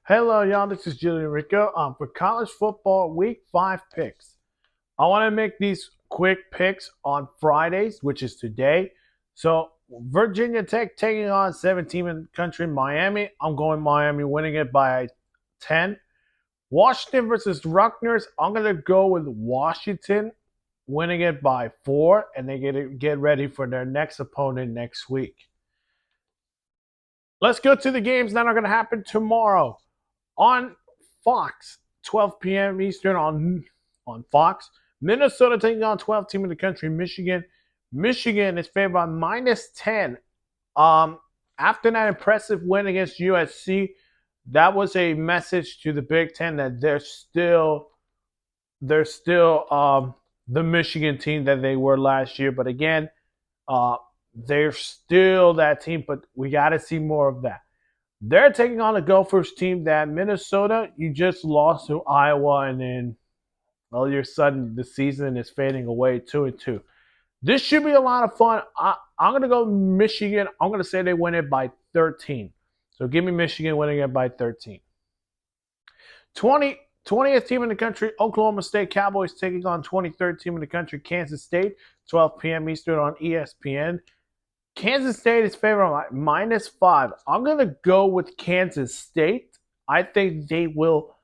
Hello, y'all. This is Julian Rico for college football week 5 picks. I want to make these quick picks on Fridays, which is today. So, Virginia Tech taking on 17 in the country, Miami. I'm going Miami, winning it by 10. Washington versus Rutgers. I'm going to go with Washington, winning it by 4, and they get ready for their next opponent next week. Let's go to the games that are going to happen tomorrow on Fox, 12 p.m. Eastern on Fox. Minnesota taking on 12th team in the country, Michigan. Michigan is favored by -10. After that impressive win against USC, that was a message to the Big Ten that they're still the Michigan team that they were last year. But again, they're still that team, but we got to see more of that. They're taking on a Gophers team that Minnesota, you just lost to Iowa, and then all of a sudden the season is fading away 2-2. This should be a lot of fun. I'm going to go Michigan. I'm going to say they win it by 13. So give me Michigan winning it by 13. 20th team in the country, Oklahoma State Cowboys taking on 23rd team in the country, Kansas State, 12 p.m. Eastern on ESPN. Kansas State is favored by -5. I'm going to go with Kansas State. I think they will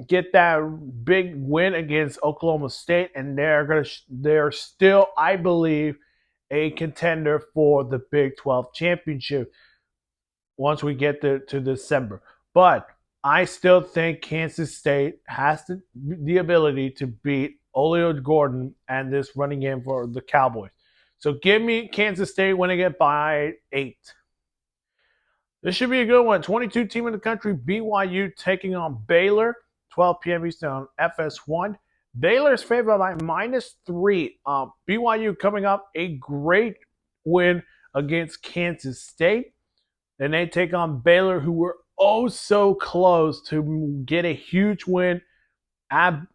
get that big win against Oklahoma State, and they're still, I believe, a contender for the Big 12 championship once we get to December. But I still think Kansas State has the ability to beat Julio Gordon and this running game for the Cowboys. So give me Kansas State winning it by 8. This should be a good one. 22 team in the country, BYU taking on Baylor, 12 p.m. Eastern on FS1. Baylor is favored by -3. BYU coming up a great win against Kansas State. And they take on Baylor, who were oh so close to get a huge win at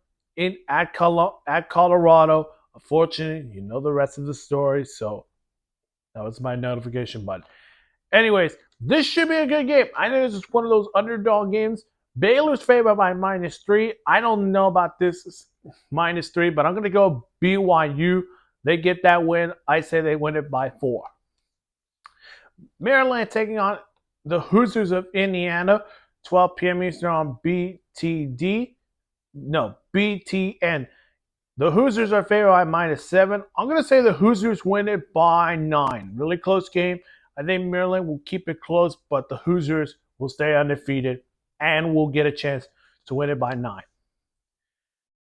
Colorado. Unfortunately, you know the rest of the story, so that was my notification button. Anyways, this should be a good game. I know this is one of those underdog games. Baylor's favored by -3. I don't know about this -3, but I'm going to go BYU. They get that win. I say they win it by 4. Maryland taking on the Hoosiers of Indiana, 12 p.m. Eastern on BTN. The Hoosiers are favored by -7. I'm going to say the Hoosiers win it by 9. Really close game. I think Maryland will keep it close, but the Hoosiers will stay undefeated and will get a chance to win it by 9.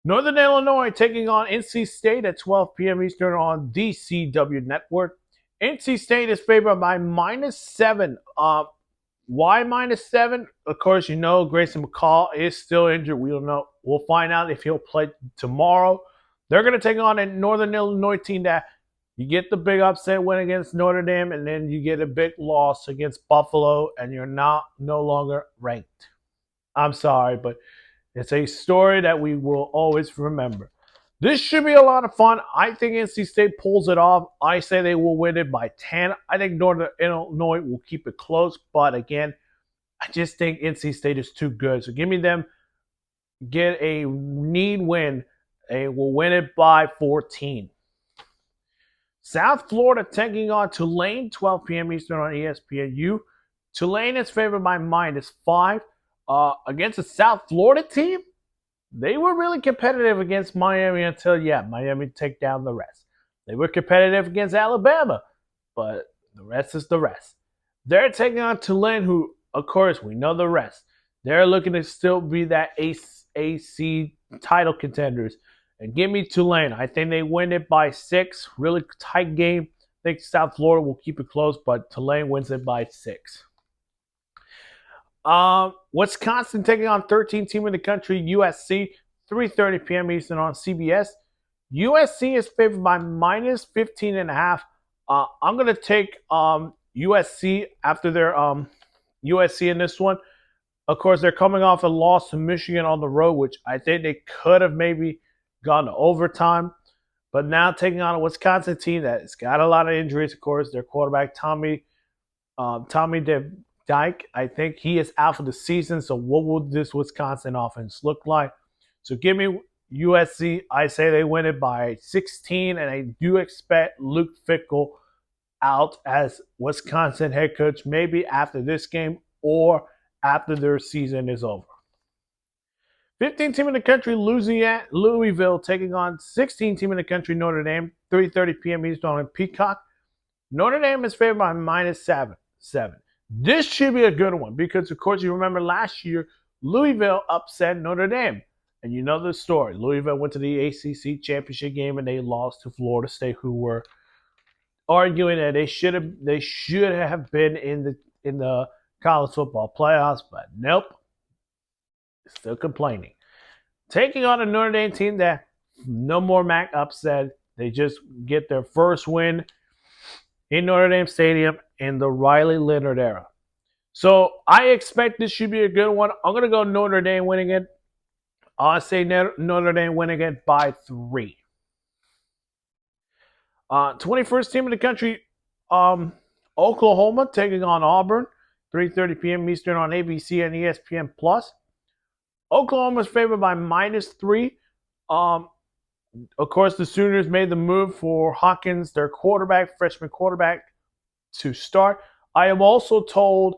Northern Illinois taking on NC State at 12 p.m. Eastern on DCW Network. NC State is favored by -7. Why -7? Of course, you know Grayson McCall is still injured. We don't know. We'll find out if he'll play tomorrow. They're going to take on a Northern Illinois team that you get the big upset win against Notre Dame, and then you get a big loss against Buffalo, and you're no longer ranked. I'm sorry, but it's a story that we will always remember. This should be a lot of fun. I think NC State pulls it off. I say they will win it by 10. I think Northern Illinois will keep it close. But again, I just think NC State is too good. So give me them. Get a need win. They will win it by 14. South Florida taking on Tulane, 12 p.m. Eastern on ESPNU. Tulane is favored by -5 against a South Florida team. They were really competitive against Miami until, Miami take down the rest. They were competitive against Alabama, but the rest is the rest. They're taking on Tulane, who, of course, we know the rest. They're looking to still be that AC title contenders. And give me Tulane. I think they win it by 6. Really tight game. I think South Florida will keep it close, but Tulane wins it by 6. Wisconsin taking on 13th team in the country, USC, 3:30 p.m. Eastern on CBS. USC is favored by -15.5. I'm going to take USC after their USC in this one. Of course, they're coming off a loss to Michigan on the road, which I think they could have maybe gone to overtime. But now taking on a Wisconsin team that's got a lot of injuries, of course. Their quarterback, Tommy Dyke. I think he is out for the season. So what will this Wisconsin offense look like? So give me USC. I say they win it by 16, and I do expect Luke Fickell out as Wisconsin head coach, maybe after this game or after their season is over. 15 team in the country, Louisville taking on 16 team in the country, Notre Dame, 3:30 p.m. Eastern on Peacock. Notre Dame is favored by -7. This should be a good one because, of course, you remember last year, Louisville upset Notre Dame. And you know the story. Louisville went to the ACC championship game and they lost to Florida State, who were arguing that they should have been in the college football playoffs, but nope. Still complaining. Taking on a Notre Dame team that no more MAC upset. They just get their first win in Notre Dame Stadium in the Riley Leonard era. So I expect this should be a good one. I'm going to go Notre Dame winning it. I'll say Notre Dame winning it by 3. 21st team in the country, Oklahoma taking on Auburn, 3:30 p.m. Eastern on ABC and ESPN+. Oklahoma's favored by -3. Of course, the Sooners made the move for Hawkins, their freshman quarterback, to start. I am also told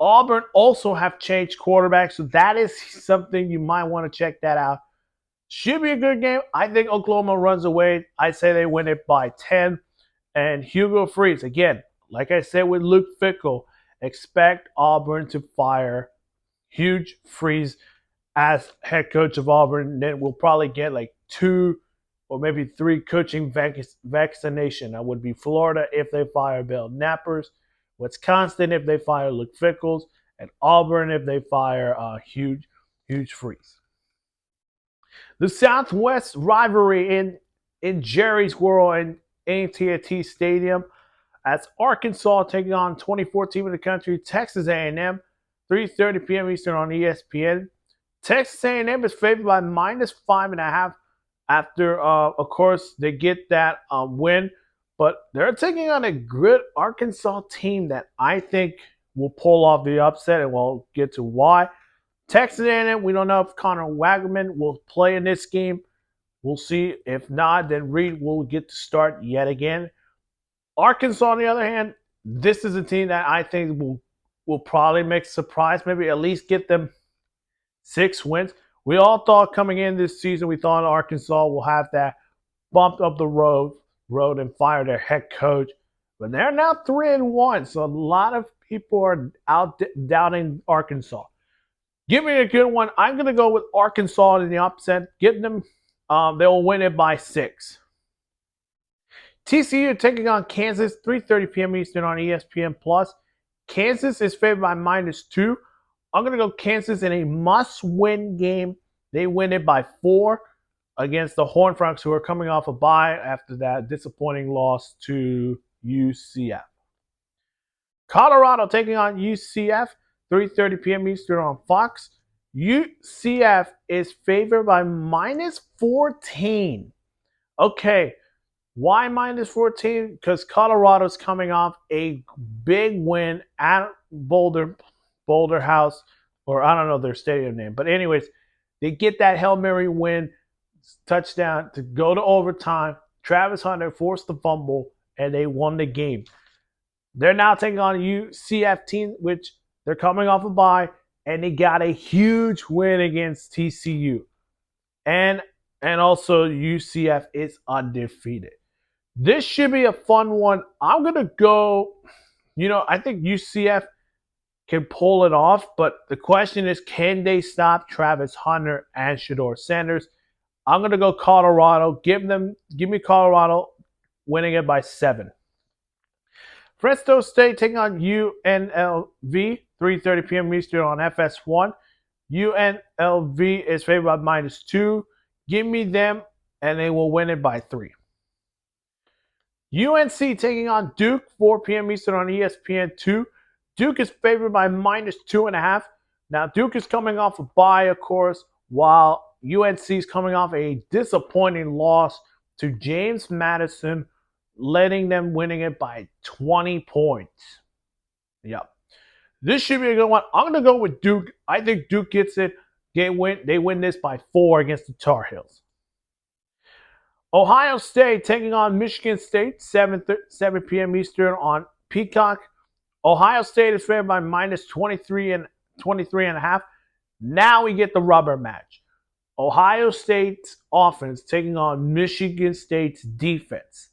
Auburn also have changed quarterbacks, so that is something you might want to check that out. Should be a good game. I think Oklahoma runs away. I say they win it by 10. And Hugo Freeze, again, like I said with Luke Fickell, expect Auburn to fire Hugh Freeze as head coach of Auburn. Then we'll probably get like 2 or maybe 3 coaching vaccination. That would be Florida if they fire Bill Nappers, Wisconsin if they fire Luke Fickell, and Auburn if they fire Hugh Freeze. The Southwest rivalry in Jerry's World and AT&T Stadium. That's Arkansas taking on 24th team in the country, Texas A&M, 3:30 p.m. Eastern on ESPN. Texas A&M is favored by -5.5 after, of course, they get that win. But they're taking on a good Arkansas team that I think will pull off the upset, and we'll get to why. Texas A&M, we don't know if Connor Wagman will play in this game. We'll see. If not, then Reed will get to start yet again. Arkansas, on the other hand, this is a team that I think will probably make a surprise, maybe at least get them 6 wins. We all thought coming in this season, we thought Arkansas will have that bumped up the road and fire their head coach. But they're now 3-1, so a lot of people are out doubting Arkansas. Give me a good one. I'm going to go with Arkansas in the upset. Get them. They'll win it by 6. TCU taking on Kansas, 3:30 p.m. Eastern on ESPN+. Kansas is favored by -2. I'm going to go Kansas in a must-win game. They win it by 4 against the Horned Frogs, who are coming off a bye after that disappointing loss to UCF. Colorado taking on UCF, 3:30 p.m. Eastern on Fox. UCF is favored by -14. Okay, why -14? Because Colorado's coming off a big win at Boulder House, or I don't know their stadium name. But anyways, they get that Hail Mary win, touchdown to go to overtime. Travis Hunter forced the fumble, and they won the game. They're now taking on a UCF team, which they're coming off a bye, and they got a huge win against TCU. And also UCF is undefeated. This should be a fun one. I'm going to go, I think UCF can pull it off, but the question is, can they stop Travis Hunter and Shedeur Sanders? I'm going to go Colorado. Give me Colorado winning it by 7. Fresno State taking on UNLV, 3:30 p.m. Eastern on FS1. UNLV is favored by -2. Give me them, and they will win it by 3. UNC taking on Duke, 4 p.m. Eastern on ESPN2. Duke is favored by -2.5. Now, Duke is coming off a bye, of course, while UNC is coming off a disappointing loss to James Madison, letting them winning it by 20 points. Yep. This should be a good one. I'm going to go with Duke. I think Duke gets it. They win this by 4 against the Tar Heels. Ohio State taking on Michigan State, 7 p.m. Eastern on Peacock. Ohio State is favored by minus 23 and a half. Now we get the rubber match. Ohio State's offense taking on Michigan State's defense.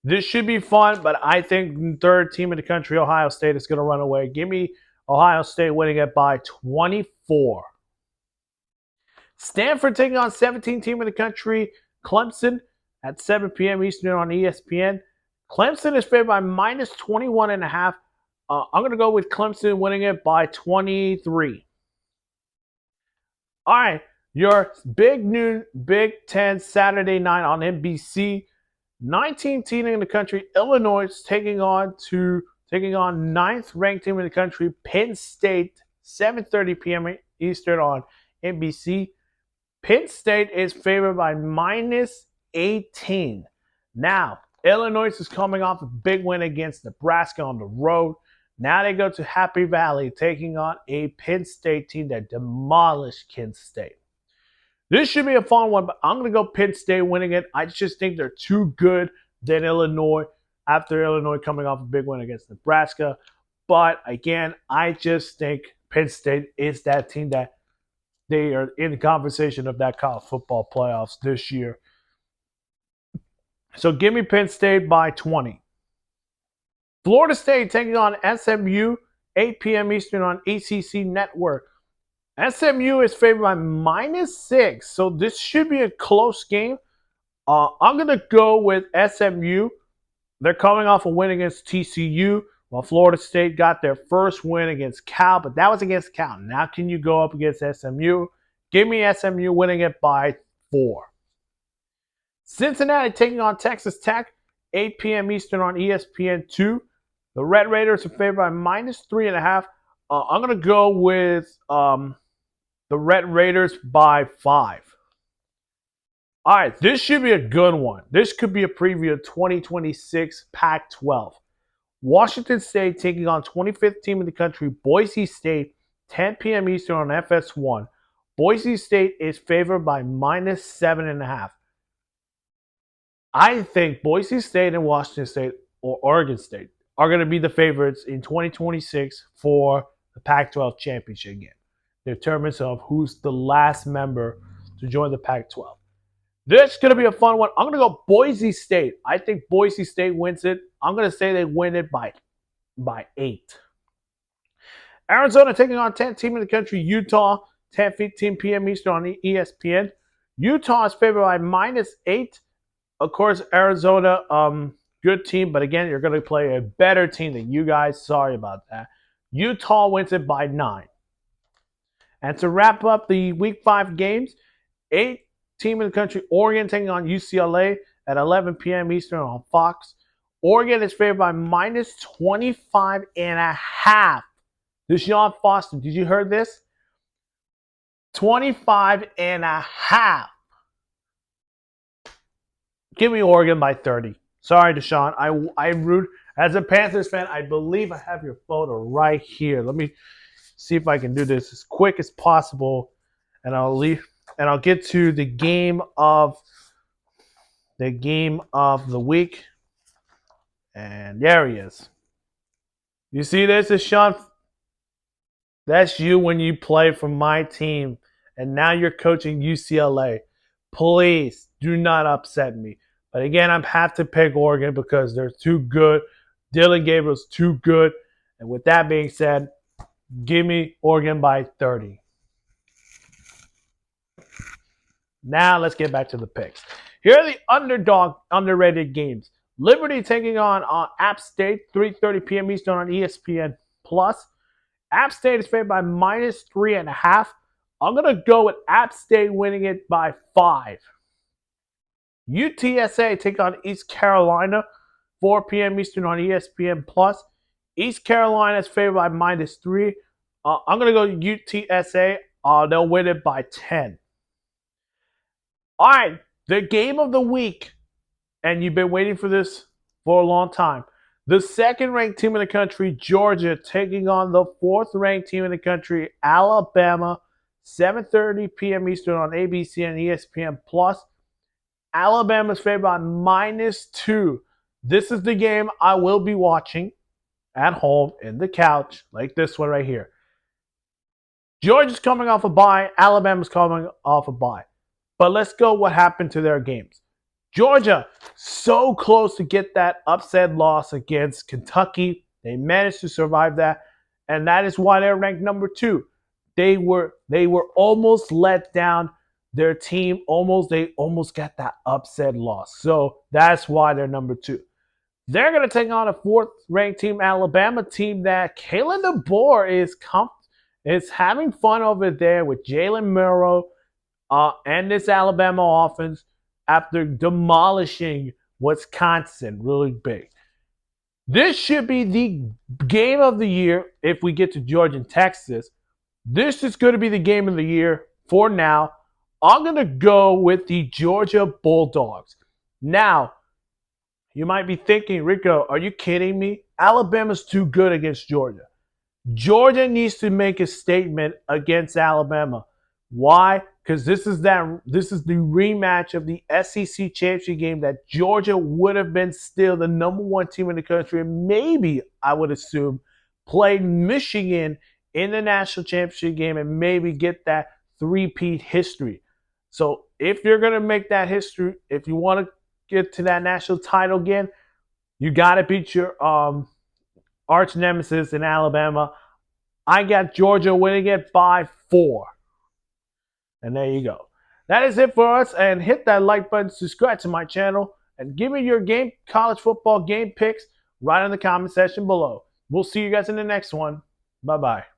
This should be fun, but I think third team in the country, Ohio State, is going to run away. Give me Ohio State winning it by 24. Stanford taking on 17th team in the country, Clemson, at 7 p.m. Eastern on ESPN. Clemson is favored by minus 21 and a half. I'm going to go with Clemson winning it by 23. All right, your big noon Big Ten Saturday night on NBC. 19th team in the country, Illinois is taking on ninth ranked team in the country, Penn State, 7:30 p.m. Eastern on NBC. Penn State is favored by minus 18. Now, Illinois is coming off a big win against Nebraska on the road. Now they go to Happy Valley, taking on a Penn State team that demolished Kent State. This should be a fun one, but I'm going to go Penn State winning it. I just think they're too good than Illinois after Illinois coming off a big win against Nebraska. But again, I just think Penn State is that team that they are in the conversation of that college football playoffs this year. So give me Penn State by 20. Florida State taking on SMU, 8 p.m. Eastern on ACC Network. SMU is favored by minus 6, so this should be a close game. I'm going to go with SMU. They're coming off a win against TCU, while Florida State got their first win against Cal, but that was against Cal. Now can you go up against SMU? Give me SMU winning it by 4. Cincinnati taking on Texas Tech, 8 p.m. Eastern on ESPN2. The Red Raiders are favored by minus 3.5. I'm going to go with the Red Raiders by 5. All right, this should be a good one. This could be a preview of 2026 Pac-12. Washington State taking on 25th team in the country, Boise State, 10 p.m. Eastern on FS1. Boise State is favored by minus 7.5. I think Boise State and Washington State or Oregon State are going to be the favorites in 2026 for the Pac-12 championship game. The determinants of who's the last member to join the Pac-12. This is going to be a fun one. I'm going to go Boise State. I think Boise State wins it. I'm going to say they win it by 8. Arizona taking on 10th team in the country, Utah, 10:15 p.m. Eastern on ESPN. Utah is favored by minus 8. Of course, Arizona, good team, but again, you're going to play a better team than you guys. Sorry about that. Utah wins it by 9. And to wrap up the Week 5 games, 8th team in the country, Oregon taking on UCLA at 11 p.m. Eastern on Fox. Oregon is favored by minus 25.5. Deshaun Foster, did you hear this? 25.5. Give me Oregon by 30. Sorry, Deshaun. I root as a Panthers fan. I believe I have your photo right here. Let me see if I can do this as quick as possible, and I'll get to the game of the week. And there he is. You see this, Deshaun? That's you when you play for my team, and now you're coaching UCLA. Please do not upset me. But again, I have to pick Oregon because they're too good. Dylan Gabriel's too good. And with that being said, give me Oregon by 30. Now let's get back to the picks. Here are the underrated games. Liberty taking on App State, 3:30 p.m. Eastern on ESPN+. App State is favored by minus 3.5. I'm going to go with App State winning it by 5. UTSA take on East Carolina, 4 p.m. Eastern on ESPN+. East Carolina is favored by minus 3. I'm going to go UTSA. They'll win it by 10. All right, the game of the week, and you've been waiting for this for a long time. The second-ranked team in the country, Georgia, taking on the fourth-ranked team in the country, Alabama, 7:30 p.m. Eastern on ABC and ESPN+. Alabama's favored by -2. This is the game I will be watching at home in the couch, like this one right here. Georgia's coming off a bye. Alabama's coming off a bye. But let's go what happened to their games. Georgia, so close to get that upset loss against Kentucky. They managed to survive that, and that is why they're ranked number 2. They were almost let down. Their team almost got that upset loss. So that's why they're number 2. They're going to take on a fourth-ranked team, Alabama team that Kalen DeBoer is having fun over there with Jalen Milroe and this Alabama offense after demolishing Wisconsin really big. This should be the game of the year if we get to Georgia and Texas. This is going to be the game of the year for now. I'm going to go with the Georgia Bulldogs. Now, you might be thinking, Rico, are you kidding me? Alabama's too good against Georgia. Georgia needs to make a statement against Alabama. Why? Because this is the rematch of the SEC championship game that Georgia would have been still the number 1 team in the country, and maybe, I would assume, play Michigan in the national championship game and maybe get that three-peat history. So if you're going to make that history, if you want to get to that national title again, you got to beat your arch nemesis in Alabama. I got Georgia winning it by 4. And there you go. That is it for us. And hit that like button, subscribe to my channel, and give me your college football game picks right in the comment section below. We'll see you guys in the next one. Bye-bye.